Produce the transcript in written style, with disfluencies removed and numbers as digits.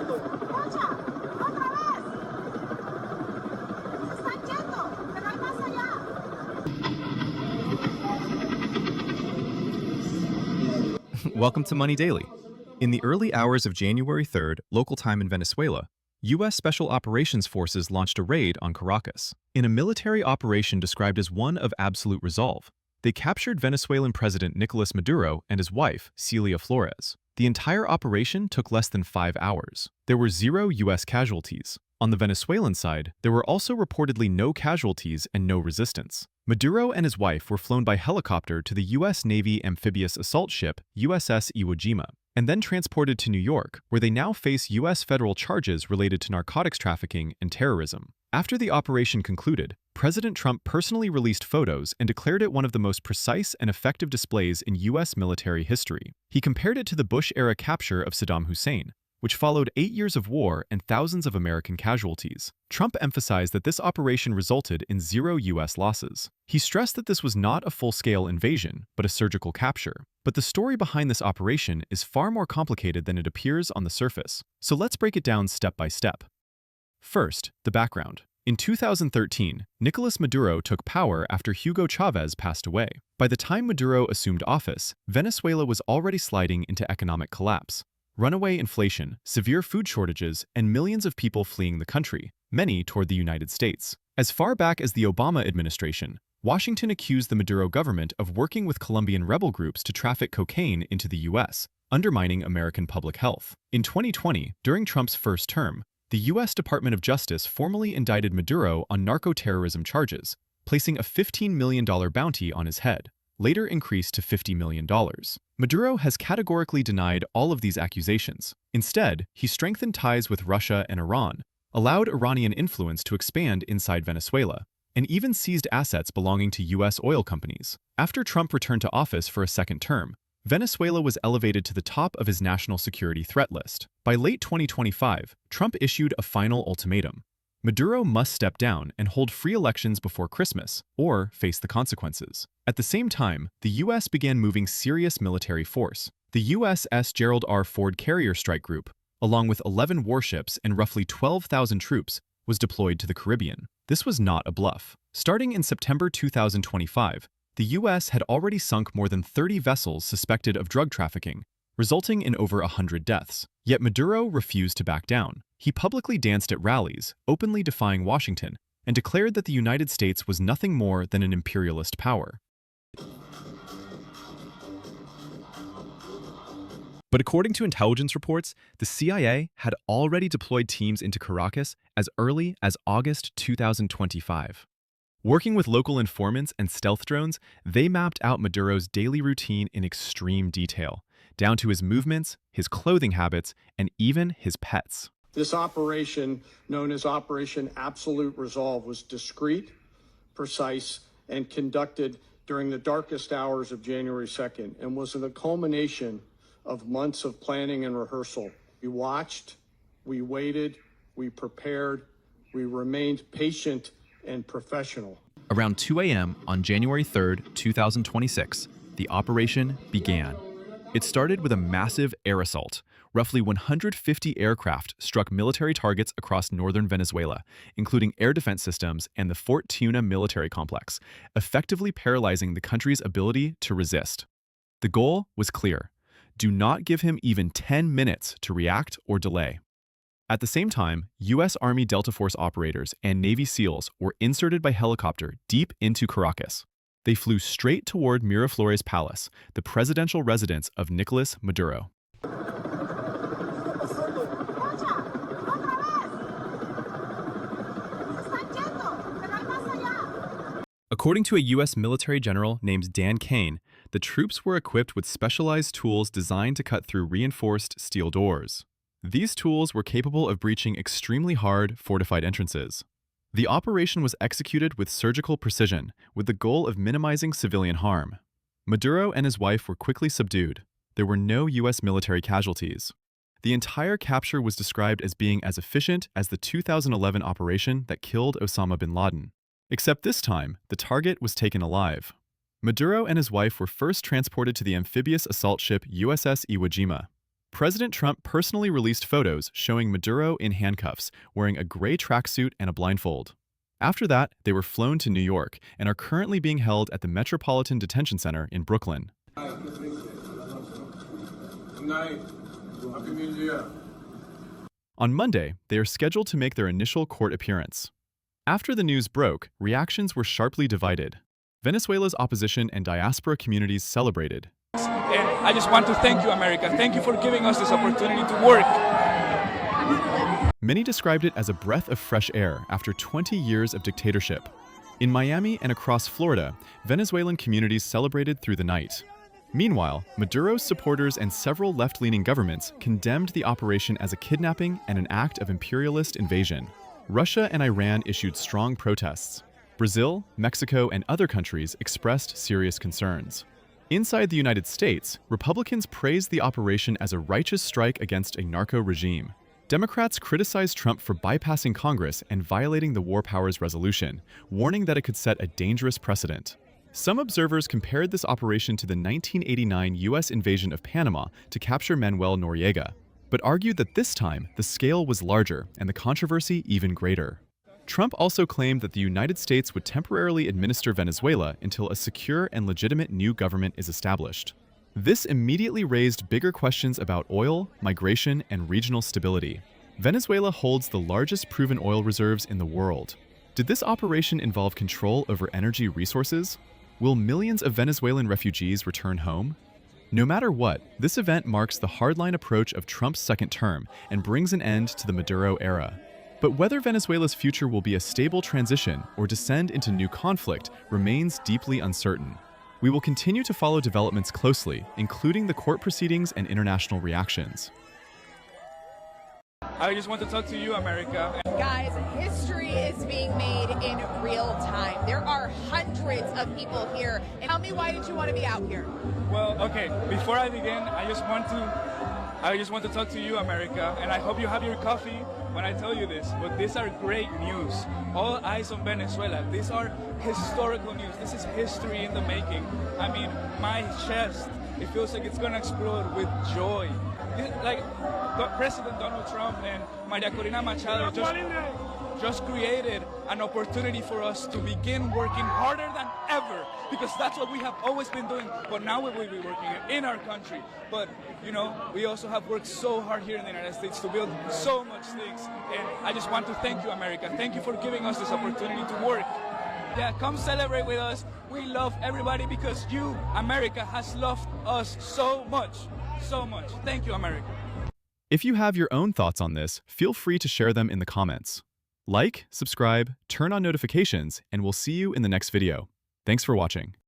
¡Escucha! ¡Otra vez! ¡Se están yendo! ¡Pero hay más allá! Welcome to Money Daily. In the early hours of January 3rd, local time in Venezuela, U.S. Special Operations Forces launched a raid on Caracas. In a military operation described as one of absolute resolve, they captured Venezuelan President Nicolas Maduro and his wife, Celia Flores. The entire operation took less than 5 hours. There were 0 U.S. casualties. On the Venezuelan side, there were also reportedly no casualties and no resistance. Maduro and his wife were flown by helicopter to the U.S. Navy amphibious assault ship USS Iwo Jima, and then transported to New York, where they now face U.S. federal charges related to narcotics trafficking and terrorism. After the operation concluded, President Trump personally released photos and declared it one of the most precise and effective displays in U.S. military history. He compared it to the Bush-era capture of Saddam Hussein, which followed 8 years of war and thousands of American casualties. Trump emphasized that this operation resulted in 0 U.S. losses. He stressed that this was not a full-scale invasion, but a surgical capture. But the story behind this operation is far more complicated than it appears on the surface. So let's break it down step by step. First, the background. In 2013, Nicolas Maduro took power after Hugo Chavez passed away. By the time Maduro assumed office, Venezuela was already sliding into economic collapse. Runaway inflation, severe food shortages, and millions of people fleeing the country, many toward the United States. As far back as the Obama administration, Washington accused the Maduro government of working with Colombian rebel groups to traffic cocaine into the U.S., undermining American public health. In 2020, during Trump's first term, the U.S. Department of Justice formally indicted Maduro on narco-terrorism charges, placing a $15 million bounty on his head, later increased to $50 million. Maduro has categorically denied all of these accusations. Instead, he strengthened ties with Russia and Iran, allowed Iranian influence to expand inside Venezuela, and even seized assets belonging to U.S. oil companies. After Trump returned to office for a second term, Venezuela was elevated to the top of his national security threat list. By late 2025, Trump issued a final ultimatum. Maduro must step down and hold free elections before Christmas, or face the consequences. At the same time, the U.S. began moving serious military force. The USS Gerald R. Ford Carrier Strike Group, along with 11 warships and roughly 12,000 troops, was deployed to the Caribbean. This was not a bluff. Starting in September 2025, the U.S. had already sunk more than 30 vessels suspected of drug trafficking, resulting in over 100 deaths. Yet Maduro refused to back down. He publicly danced at rallies, openly defying Washington, and declared that the United States was nothing more than an imperialist power. But according to intelligence reports, the CIA had already deployed teams into Caracas as early as August 2025. Working with local informants and stealth drones, they mapped out Maduro's daily routine in extreme detail, down to his movements, his clothing habits, and even his pets. This operation, known as Operation Absolute Resolve, was discreet, precise, and conducted during the darkest hours of January 2nd, and was the culmination of months of planning and rehearsal. We watched, we waited, we prepared, we remained patient and professional. Around 2 a.m. on January 3rd, 2026, the operation began. It started with a massive air assault. Roughly 150 aircraft struck military targets across northern Venezuela, including air defense systems and the Fort Tuna military complex, effectively paralyzing the country's ability to resist. The goal was clear. Do not give him even 10 minutes to react or delay. At the same time, U.S. Army Delta Force operators and Navy SEALs were inserted by helicopter deep into Caracas. They flew straight toward Miraflores Palace, the presidential residence of Nicolas Maduro. According to a U.S. military general named Dan Kane, the troops were equipped with specialized tools designed to cut through reinforced steel doors. These tools were capable of breaching extremely hard, fortified entrances. The operation was executed with surgical precision, with the goal of minimizing civilian harm. Maduro and his wife were quickly subdued. There were no U.S. military casualties. The entire capture was described as being as efficient as the 2011 operation that killed Osama bin Laden. Except this time, the target was taken alive. Maduro and his wife were first transported to the amphibious assault ship USS Iwo Jima. President Trump personally released photos showing Maduro in handcuffs, wearing a gray tracksuit and a blindfold. After that, they were flown to New York and are currently being held at the Metropolitan Detention Center in Brooklyn. On Monday, they are scheduled to make their initial court appearance. After the news broke, reactions were sharply divided. Venezuela's opposition and diaspora communities celebrated. And I just want to thank you, America. Thank you for giving us this opportunity to work. Many described it as a breath of fresh air after 20 years of dictatorship. In Miami and across Florida, Venezuelan communities celebrated through the night. Meanwhile, Maduro's supporters and several left-leaning governments condemned the operation as a kidnapping and an act of imperialist invasion. Russia and Iran issued strong protests. Brazil, Mexico, and other countries expressed serious concerns. Inside the United States, Republicans praised the operation as a righteous strike against a narco regime. Democrats criticized Trump for bypassing Congress and violating the War Powers Resolution, warning that it could set a dangerous precedent. Some observers compared this operation to the 1989 U.S. invasion of Panama to capture Manuel Noriega, but argued that this time the scale was larger and the controversy even greater. Trump also claimed that the United States would temporarily administer Venezuela until a secure and legitimate new government is established. This immediately raised bigger questions about oil, migration, and regional stability. Venezuela holds the largest proven oil reserves in the world. Did this operation involve control over energy resources? Will millions of Venezuelan refugees return home? No matter what, this event marks the hardline approach of Trump's second term and brings an end to the Maduro era. But whether Venezuela's future will be a stable transition or descend into new conflict remains deeply uncertain. We will continue to follow developments closely, including the court proceedings and international reactions. I just want to talk to you, America. Guys, history is being made in real time. There are hundreds of people here. And tell me, why did you want to be out here? Well, okay, before I begin, I just want to talk to you, America, and I hope you have your coffee when I tell you this, but these are great news. All eyes on Venezuela. These are historical news. This is history in the making. I mean, my chest, it feels like it's gonna explode with joy. Like, President Donald Trump and Maria Corina Machado just created an opportunity for us to begin working harder than ever, because that's what we have always been doing, but now we will be working in our country. But, you know, we also have worked so hard here in the United States to build so much things, and I just want to thank you, America. Thank you for giving us this opportunity to work. Yeah, come celebrate with us. We love everybody because you, America, has loved us so much, so much. Thank you, America. If you have your own thoughts on this, feel free to share them in the comments. Like, subscribe, turn on notifications, and we'll see you in the next video. Thanks for watching.